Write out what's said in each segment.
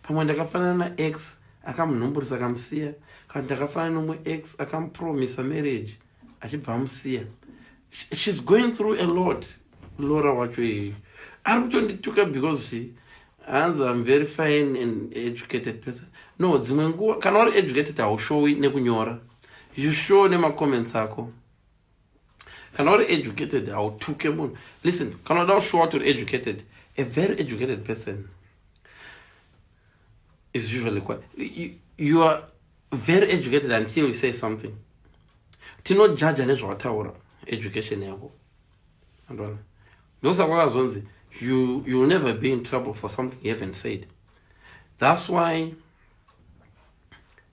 pamwe ndakafanana nax akamunhumburisa akamusiya, kana ndakafanana nomwe x akamupromisa marriage achibva amusiya. She's going through a lot. Laura wacho iyi ari kutondituka because I'm very fine and educated person. No, dzimwe nguva kana uri educated haushowi nekunyora, you show nemacomments ako. Kana uri educated hautuke munhu. Listen, kana uda kushowa kuti uri educated, a very educated person is usually quite you are very educated until you say something. Tinojudge nezvawataura education yako. Andona ndosakwakazonzi you'll never be in trouble for something you haven't said. That's why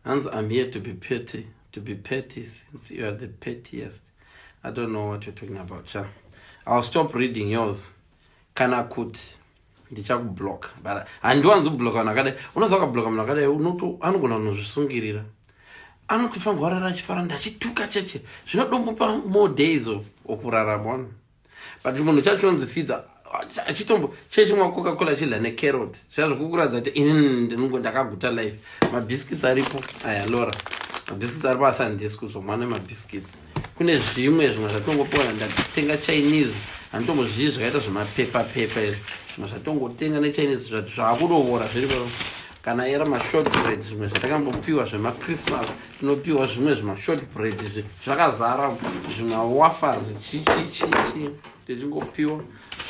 I'm here to be petty since you are the pettiest. I don't know what you're talking about, cha. I'll stop reading yours. Kana kuti ndichakublock, but handiwanzi kublock vanhu vakadai. Unoziva ukablock munhu vakadai anogona kunozvisungirira, anotofa ngwarara achifara ndachituka cheche, zvinodombopa more days of kurarama. But munhu chachonzi fidza achitombo chechimwa Coca-Cola chidla necarrot zvazvokukuradza kuti ini ndakaguta life. Mabhiskits aripo aya Laura, mabhiskits aripo asi handisi kuzomwa nemabhiskits. Kune zvimwe zvatongopowana ndatenga Chinese, handitombozivi zvakaita zvemapepa izvi, zvimwe zvatongotenga nechinese zvaakurovora zviripo. Kana era mashort bread zvimwe zvatakambopiwa zvemachristmas, tinopiwa zvimwe zvemashort bread zvakazara zvimwe wafers chichichichi tichingopiwa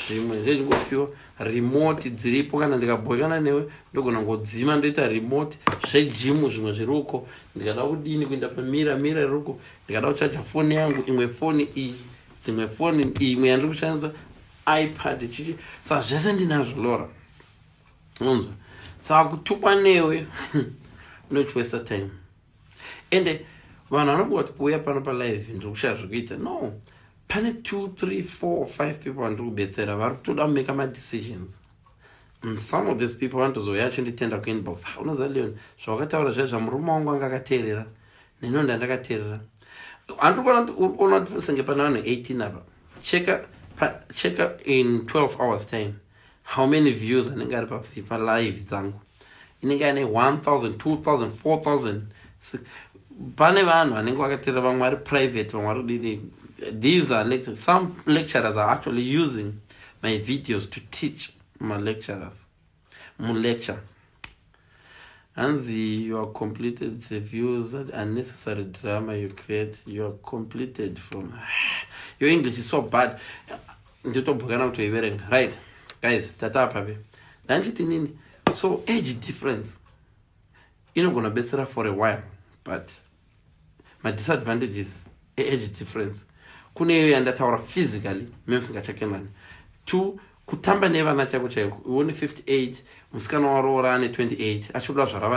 zvimwe zvechingopiwa. Remote dziripo, kana ndikabhokana newe ndogona ngodzima ndoita remote zvejimu zvimwe zviruko. Ndikada kudini kuenda pamira iruko, ndikada kuchaja foni yangu, imwe foni iyi, dzimwe foni imwe yandiri kushandisa iPad chichi. Saka zvese ndinazvo Laura. Unzwa? Saka kutukwa newe not waste time. Ende vanhu vanofunga kuti kuuya pano palive ndiri kushaya zvekuita. No, pane 2, 3, 4 or 5 people vandiri kubetsera vari kutoda kumeka madecisions. And some of these people vanotozouya achinditenda kuinbox. Unoziva Leon, zvawakataura zvai zvamurume wangu anga akateerera neno ndandakateerera. Handiri kuona kuti senge pana vanhu 18 apa. Checka in 12 hours time how many views anenge ari palive dzangu. Inenge ane 1000, 2000, 4000. Pane vanhu vanenge vakateerera, vamwe vari private, vamwe vari dini. These are lectures. Some lecturers are actually using my videos to teach my lecturers. Lecture. Anzi, you are completed the views, that unnecessary drama you create. You are completed from. Your English is so bad. Right, guys, tata papi. So age difference. You're not gonna be better for a while, but my disadvantage is age difference. Kune yandataura physically, memsingachakemani. 2, kutamba nevana chako chaiko. Uone 58, musikana waroora ane 28. Achibula zvarava